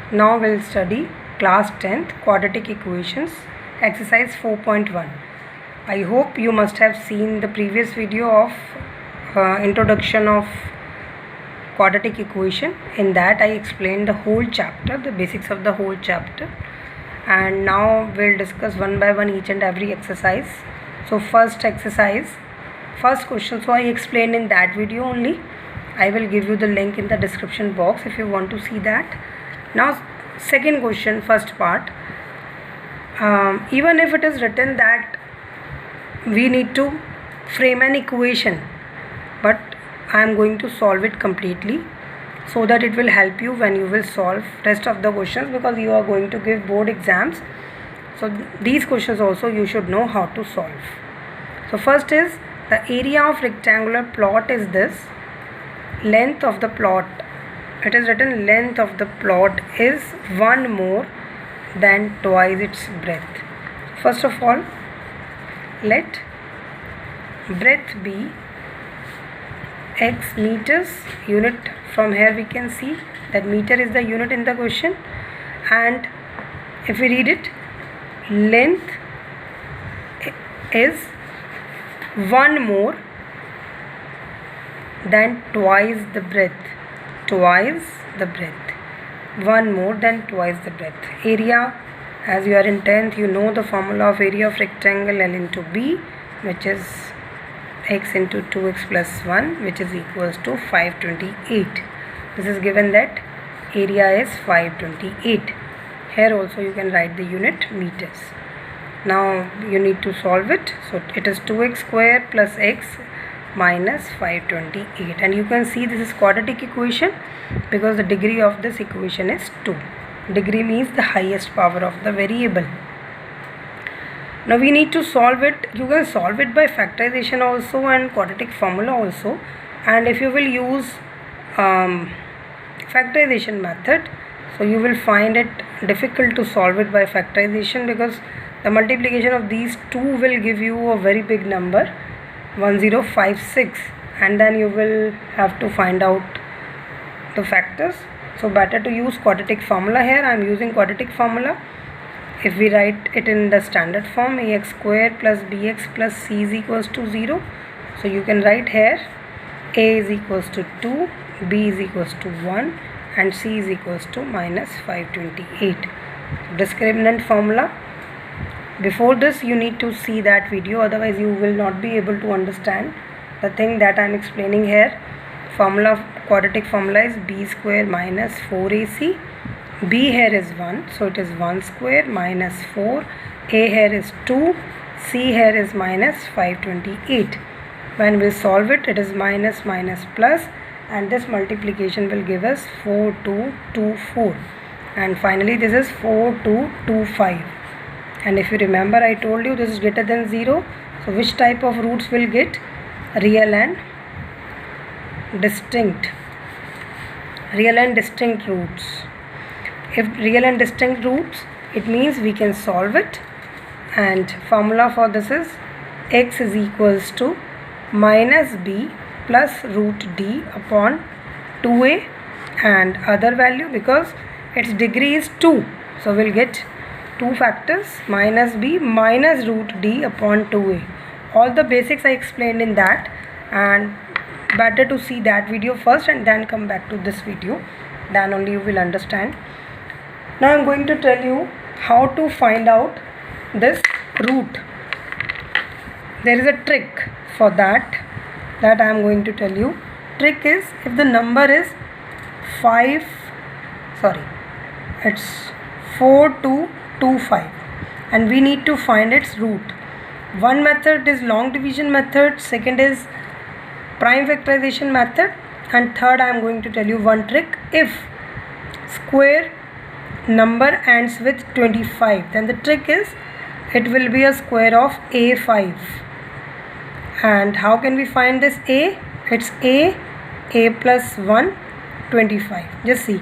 Now we'll study class 10th quadratic equations exercise 4.1. I hope you must have seen the previous video of introduction of quadratic equation. In that I explained the whole chapter, the basics of the whole chapter, and now we'll discuss one by one each and every exercise. So first exercise, first question, so I explained in that video only. I will give you the link in the description box if you want to see that. Now second question, first part, even if it is written that we need to frame an equation, but I am going to solve it completely so that it will help you when you will solve rest of the questions, because you are going to give board exams. So these questions also you should know how to solve. So first is, the area of rectangular plot is this, length of the plot, it is written length of the plot is 1 more than twice its breadth. First of all, let breadth be x meters, unit from here we can see that meter is the unit in the question, and if we read it, length is 1 more than twice the breadth, twice the breadth, 1 more than twice the breadth. Area, as you are in 10th, you know the formula of area of rectangle, L into B, which is x into 2x plus 1, which is equals to 528. This is given that area is 528. Here also you can write the unit meters. Now you need to solve it. So it is 2x square plus x minus 528, and you can see this is quadratic equation because the degree of this equation is 2. Degree means the highest power of the variable. Now we need to solve it. You can solve it by factorization also and quadratic formula also, and if you will use factorization method, so you will find it difficult to solve it by factorization, because the multiplication of these two will give you a very big number, 1056, and then you will have to find out the factors. So better to use quadratic formula. Here I am using quadratic formula. If we write it in the standard form, ax square plus bx plus c is equals to 0. So you can write here a is equals to 2, b is equals to 1, and c is equals to minus 528. Discriminant formula. Before this you need to see that video, otherwise you will not be able to understand the thing that I am explaining here. Formula of quadratic formula is b square minus 4ac. B here is 1, so it is 1 square minus 4. A here is 2. C here is minus 528. When we solve it, it is minus minus plus, and this multiplication will give us 4224. And finally this is 4225. And if you remember, I told you this is greater than 0. So which type of roots will get? Real and distinct. Real and distinct roots. If real and distinct roots, it means we can solve it, and formula for this is x is equals to minus b plus root d upon 2a, and other value, because its degree is 2, so we'll get two factors, minus b minus root d upon 2a. All the basics I explained in that, and better to see that video first and then come back to this video, then only you will understand. Now I am going to tell you how to find out this root. There is a trick for that I am going to tell you. Trick is, if the number is 4225 and we need to find its root. One method is long division method, second is prime factorization method, and third I am going to tell you one trick. If square number ends with 25, then the trick is it will be a square of a5. And how can we find this a? It's a plus 1, 25. Just see,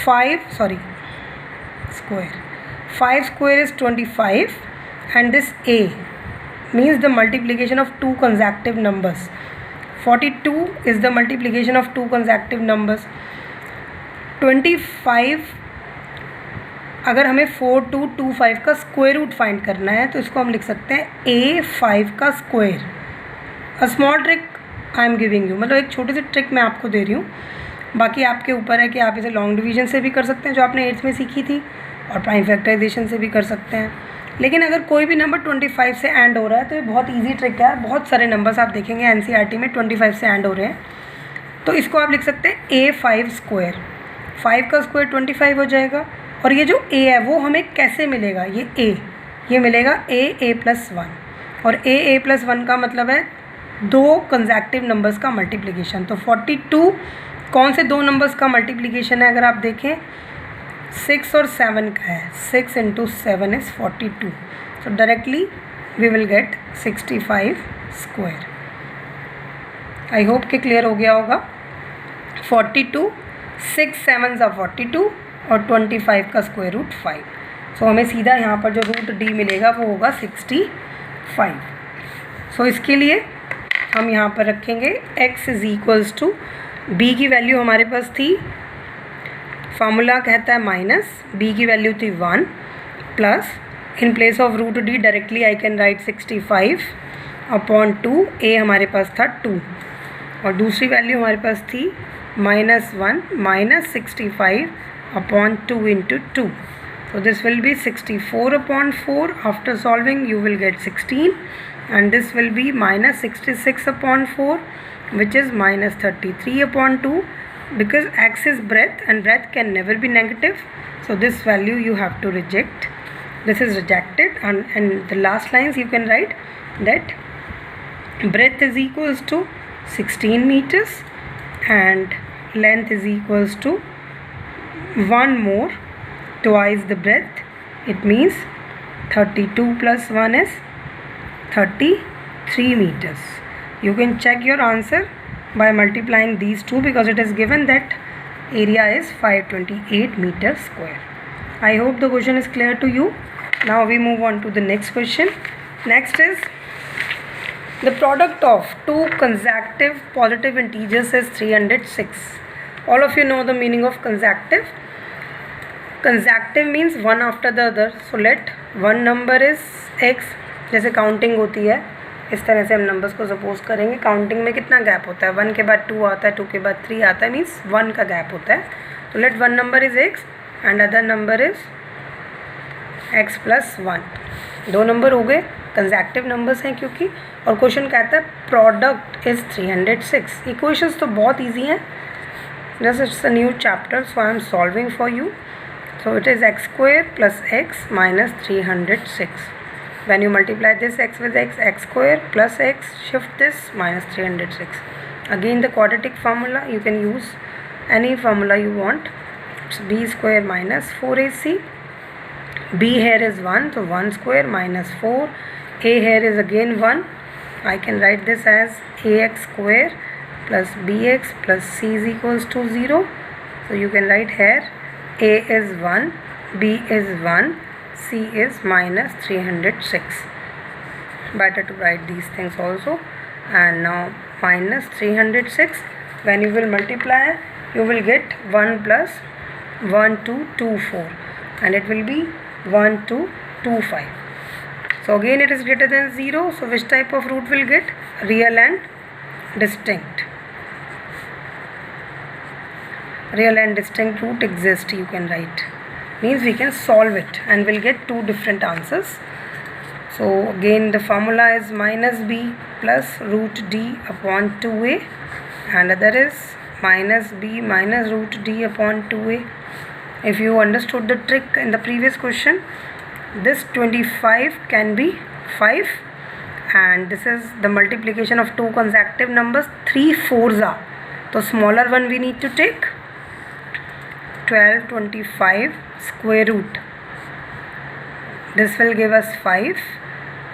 5 square is 25, and this a means the multiplication of two consecutive numbers. 42 is the multiplication of two consecutive numbers. 25 अगर हमें 4225 का square root find करना है तो इसको हम लिख सकते हैं A5 का square. A small trick I am giving you, मतलब एक छोटी सी ट्रिक मैं आपको दे रही हूँ, बाकी आपके ऊपर है कि आप इसे लॉन्ग डिवीजन से भी कर सकते हैं जो आपने 8th में सीखी थी, और प्राइम फैक्टराइजेशन से भी कर सकते हैं। लेकिन अगर कोई भी नंबर 25 से एंड हो रहा है तो ये बहुत ईजी ट्रिक है। बहुत सारे नंबर्स आप देखेंगे NCERT में 25 से एंड हो रहे हैं, तो इसको आप लिख सकते हैं A5 स्क्वायर। 5 का स्क्वायर 25 हो जाएगा, और ये जो A है वो हमें कैसे मिलेगा, ये A, ये मिलेगा A+1, और A+1 का मतलब है दो कंसेक्टिव नंबर्स का मल्टीप्लिकेशन। तो 42 कौन से दो नंबर्स का मल्टीप्लिकेशन है, अगर आप देखें 6 और 7 का है। 6 × 7 is 42, so directly we will get 65 square. I hope कि क्लियर हो गया होगा। 42, 6 7 ज़ा 42 और 25 का स्क्वायर रूट 5। सो हमें सीधा यहाँ पर जो रूट D मिलेगा वो होगा 65। सो इसके लिए हम यहाँ पर रखेंगे x = b की वैल्यू हमारे पास थी, फार्मूला कहता है माइनस, b की वैल्यू थी 1, plus in place of root D directly I can write 65/2, a हमारे पास था 2, और दूसरी वैल्यू हमारे पास थी -1 -65/2 × 2. So this will be 64/4. After solving you will get 16, and this will be -66/4, which is -33/2, because x is breadth and breadth can never be negative, so this value you have to reject. This is rejected, and the last lines you can write that breadth is equals to 16 meters and length is equals to 1 more twice the breadth. It means 32 + 1 is 33 meters. You can check your answer by multiplying these two, because it is given that area is 528 meters square. I hope the question is clear to you. Now we move on to the next question. Next is the product of two consecutive positive integers is 306. All of you know the meaning of consecutive. Consecutive means one after the other. So let one number is x, जैसे counting होती है इस तरह से हम numbers को suppose करेंगे। Counting में कितना गैप होता है, 1 के बाद 2 आता है, 2 के बाद 3 आता है, मीन्स 1 का गैप होता है। तो let one number is x and other number is x+1। दो नंबर हो गए, कंसेक्टिव नंबर्स हैं क्योंकि, और क्वेश्चन कहता है प्रोडक्ट इज़ 306। इक्वेशंस तो बहुत ईजी हैं, just it's a new chapter, so I am solving for you. So it is x square plus x minus 306. When you multiply this x with x, x square plus x, shift this minus 306. Again the quadratic formula, you can use any formula you want. It's b square minus 4ac. b here is 1, so 1 square minus 4. a here is again 1. I can write this as ax square plus bx plus c is equals to 0. So you can write here a is 1, b is 1, c is minus 306. Better to write these things also. And now minus 306, when you will multiply, you will get 1 plus 1224, and it will be 1225. So again it is greater than 0, so which type of root will get? Real and distinct. Real and distinct root exist, you can write, means we can solve it and we'll get two different answers. So again the formula is minus b plus root d upon 2a, and other is minus b minus root d upon 2a. If you understood the trick in the previous question, this 25 can be 5, and this is the multiplication of two consecutive numbers, 3 4s are, so smaller one we need to take 1225 square root. This will give us 5,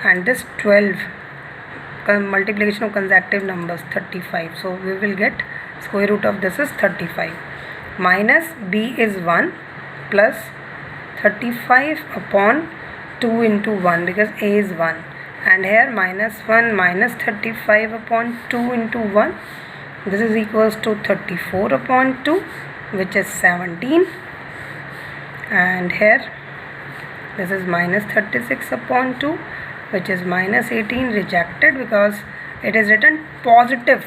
and this 12 multiplication of consecutive numbers 35. So we will get square root of this is 35. Minus b is 1 plus 35 upon 2 into 1, because a is 1, and here minus 1 minus 35 upon 2 into 1. This is equals to 34 upon 2, which is 17, and here This is minus 36 upon 2, which is minus 18, rejected because it is written positive.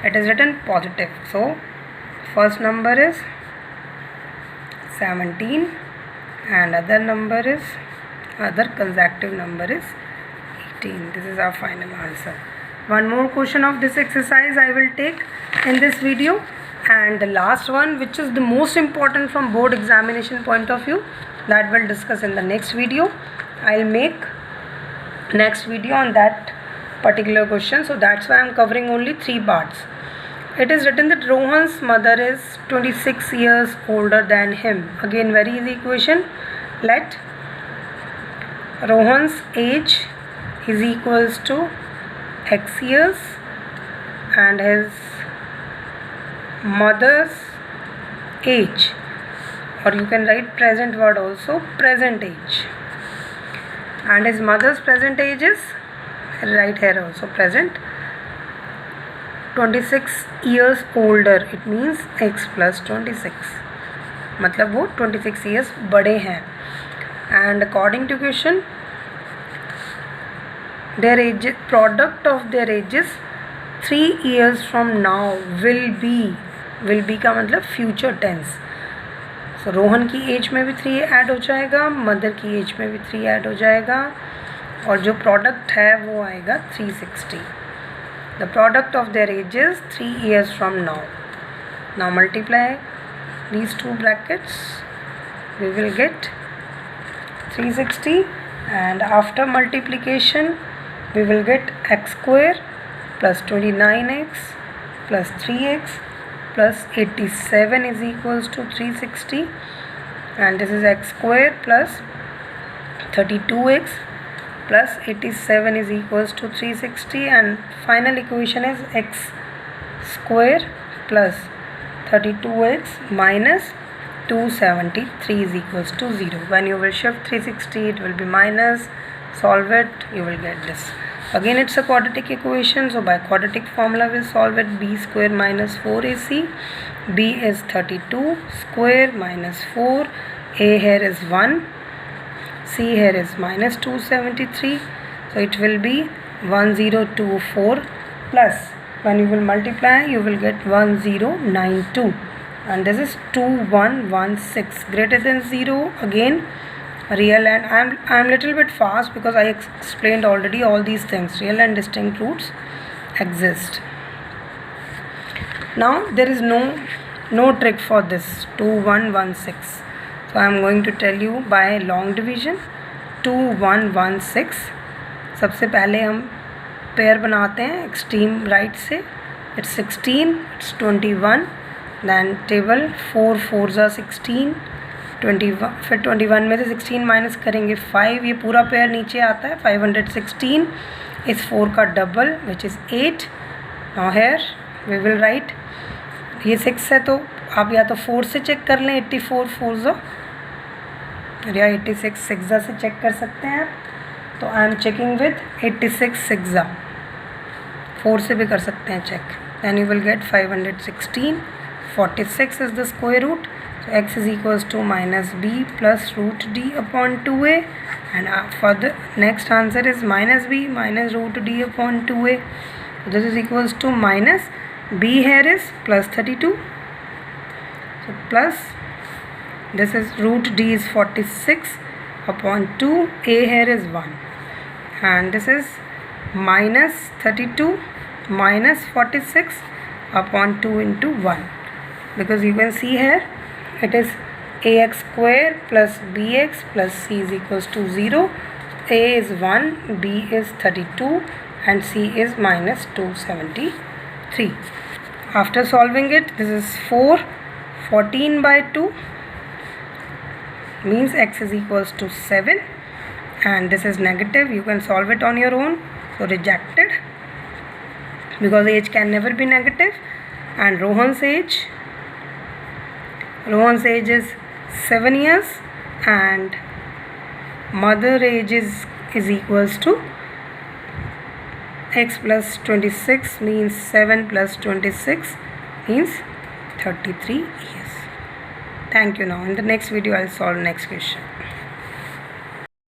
It is written positive. So first number is 17 and other consecutive number is 18. This is our final answer. One more question of this exercise I will take in this video, and the last one, which is the most important from board examination point of view, that we'll discuss in the next video. I'll make next video on that particular question, so that's why I'm covering only 3 parts. It is written that Rohan's mother is 26 years older than him. Again, very easy equation. Let Rohan's age is equals to x years and his mother's age, or you can write present word also, present age, and his mother's present age is right here also present, 26 years older. It means x plus 26, मतलब वो 26 years बड़े हैं. And according to question, their age, product of their ages 3 years from now will be का मतलब future tense. So Rohan की as में भी 3 add हो जाएगा, मदर की एज में भी 3 ऐड हो जाएगा, और जो प्रोडक्ट है वो आएगा 360. The product of their ages 3 years from now. Now multiply these two brackets, we will get 360, and after multiplication we will get x square plus 29x plus 3x plus 87 is equals to 360, and this is x square plus 32x plus 87 is equals to 360, and final equation is x square plus 32x minus 273 is equals to 0. When you will shift 360, it will be minus. Solve it, you will get this. Again, it's a quadratic equation, so by quadratic formula we'll solve it. B square minus 4ac, b is 32 square minus 4, a here is 1, c here is minus 273, so it will be 1024 plus, when you will multiply you will get 1092, and this is 2116 greater than 0. Again real, and I'm little bit fast because I explained already all these things. Real and distinct roots exist. Now there is no trick for this 2116, so I am going to tell you by long division. 2116, सबसे पहले हम pair बनाते हैं extreme right से. It's 16, it's 21, then table 4 4 जा 16, 21, फिर 21 में से 16 माइनस करेंगे 5, ये पूरा पेयर नीचे आता है 516, इस 4 का double which is 8. Now here we will write, ये 6 है तो आप या तो 4 से चेक कर लें, 84 4 जो, या 86 6 से चेक कर सकते हैं आप. तो आई एम चेकिंग विद 86 6 4 से भी कर सकते हैं check. Then you will get 516. 46 is the square root, so x is equals to minus b plus root d upon 2a, and for the next answer is minus b minus root d upon 2a. So this is equals to minus b here is plus 32, so plus this is root d is 46 upon 2, a here is 1, and this is minus 32 minus 46 upon 2 into 1, because you can see here it is ax square plus bx plus c is equals to 0. A is 1, b is 32, and c is minus 273. After solving it, this is 4, 14 by 2 means x is equals to 7, and this is negative. You can solve it on your own, so rejected because age can never be negative. And Rohan's age is 7 years, and mother age is equals to x plus 26 means 7 plus 26 means 33 years. Thank you. Now in the next video I'll solve next question.